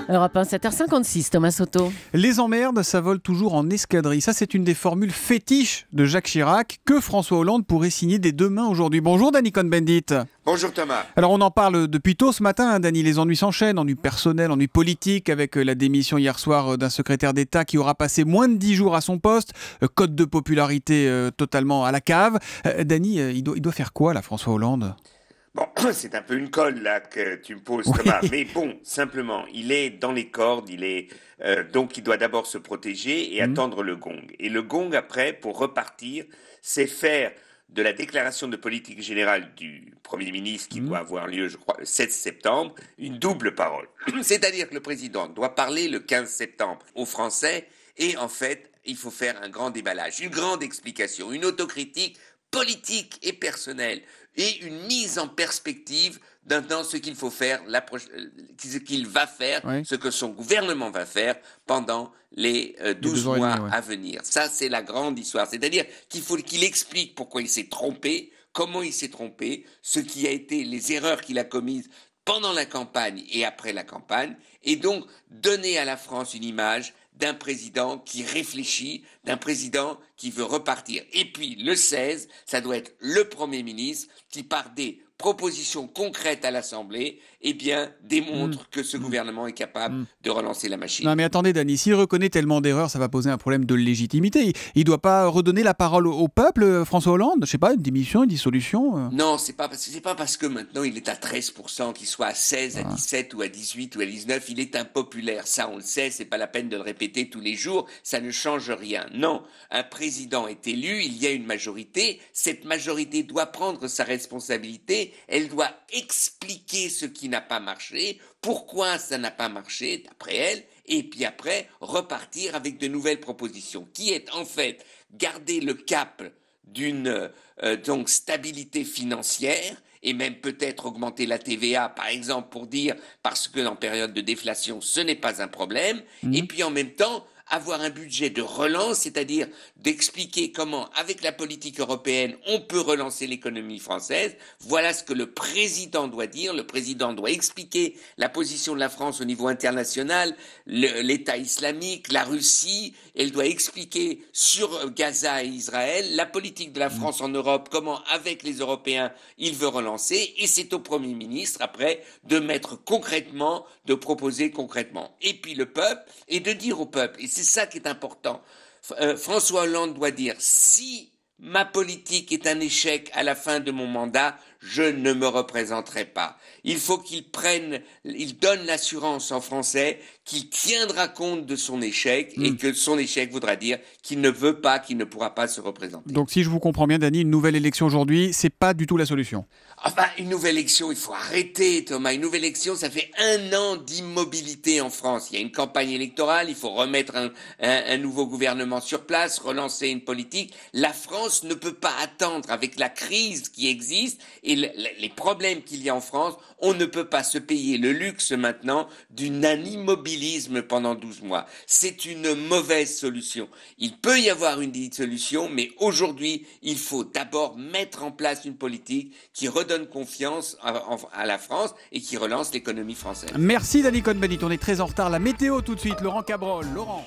Europe 1, 7h56, Thomas Soto. Les emmerdes, ça vole toujours en escadrille. Ça, c'est une des formules fétiches de Jacques Chirac que François Hollande pourrait signer des deux mains aujourd'hui. Bonjour Danny Cohn-Bendit. Bonjour Thomas. Alors on en parle depuis tôt ce matin, hein, Danny. Les ennuis s'enchaînent, ennuis personnels, ennuis politiques, avec la démission hier soir d'un secrétaire d'État qui aura passé moins de 10 jours à son poste. Cote de popularité totalement à la cave. Danny, il doit faire quoi là, François Hollande ? Bon, c'est un peu une colle là que tu me poses, Thomas. Oui. Mais bon, simplement, il est dans les cordes, donc il doit d'abord se protéger et attendre le gong. Et le gong après, pour repartir, c'est faire de la déclaration de politique générale du Premier ministre qui doit avoir lieu, je crois, le 7 septembre, une double parole. C'est-à-dire que le président doit parler le 15 septembre aux Français et en fait, il faut faire un grand déballage, une grande explication, une autocritique politique et personnelle et une mise en perspective dans ce qu'il faut faire, ce qu'il va faire, oui. Ce que son gouvernement va faire pendant les 12 mois à venir. Ça, c'est la grande histoire. C'est-à-dire qu'il faut qu'il explique pourquoi il s'est trompé, comment il s'est trompé, ce qui a été les erreurs qu'il a commises pendant la campagne et après la campagne, et donc donner à la France une image d'un président qui réfléchit, d'un président qui veut repartir. Et puis le 16, ça doit être le Premier ministre qui, par des propositions concrètes à l'Assemblée, démontre que ce gouvernement est capable de relancer la machine. Non mais attendez Danny, s'il reconnaît tellement d'erreurs, ça va poser un problème de légitimité. Il ne doit pas redonner la parole au peuple, François Hollande? Je sais pas, une démission, une dissolution Non, c'est pas parce que maintenant il est à 13%, qu'il soit à 16, à 17 ou à 18 ou à 19, il est impopulaire. Ça, on le sait, c'est pas la peine de le répéter tous les jours, ça ne change rien. Non, un président est élu, il y a une majorité, cette majorité doit prendre sa responsabilité, elle doit expliquer ce qui n'a pas marché, pourquoi ça n'a pas marché d'après elle, et puis après repartir avec de nouvelles propositions, qui est en fait garder le cap d'une donc stabilité financière et même peut-être augmenter la TVA par exemple pour dire parce que en période de déflation ce n'est pas un problème, et puis en même temps avoir un budget de relance, c'est-à-dire d'expliquer comment, avec la politique européenne, on peut relancer l'économie française. Voilà ce que le président doit dire. Le président doit expliquer la position de la France au niveau international, l'État islamique, la Russie. Elle doit expliquer sur Gaza et Israël la politique de la France en Europe, comment, avec les Européens, il veut relancer. Et c'est au Premier ministre, après, de mettre concrètement, de proposer concrètement. Et puis le peuple, et de dire au peuple, et c'est ça qui est important. François Hollande doit dire, si ma politique est un échec à la fin de mon mandat, je ne me représenterai pas. Il faut qu'il donne l'assurance en français qu'il tiendra compte de son échec et que son échec voudra dire qu'il ne veut pas, qu'il ne pourra pas se représenter. Donc si je vous comprends bien, Danny, une nouvelle élection aujourd'hui, c'est pas du tout la solution. Enfin, une nouvelle élection, il faut arrêter, Thomas. Une nouvelle élection, ça fait 1 an d'immobilité en France. Il y a une campagne électorale, il faut remettre un nouveau gouvernement sur place, relancer une politique. La France ne peut pas attendre avec la crise qui existe et les problèmes qu'il y a en France. On ne peut pas se payer le luxe maintenant d'un immobilisme pendant 12 mois. C'est une mauvaise solution. Il peut y avoir une solution, mais aujourd'hui, il faut d'abord mettre en place une politique qui redonne confiance à la France et qui relance l'économie française. Merci Danny Cohn-Bendit, on est très en retard. La météo tout de suite, Laurent Cabrol. Laurent.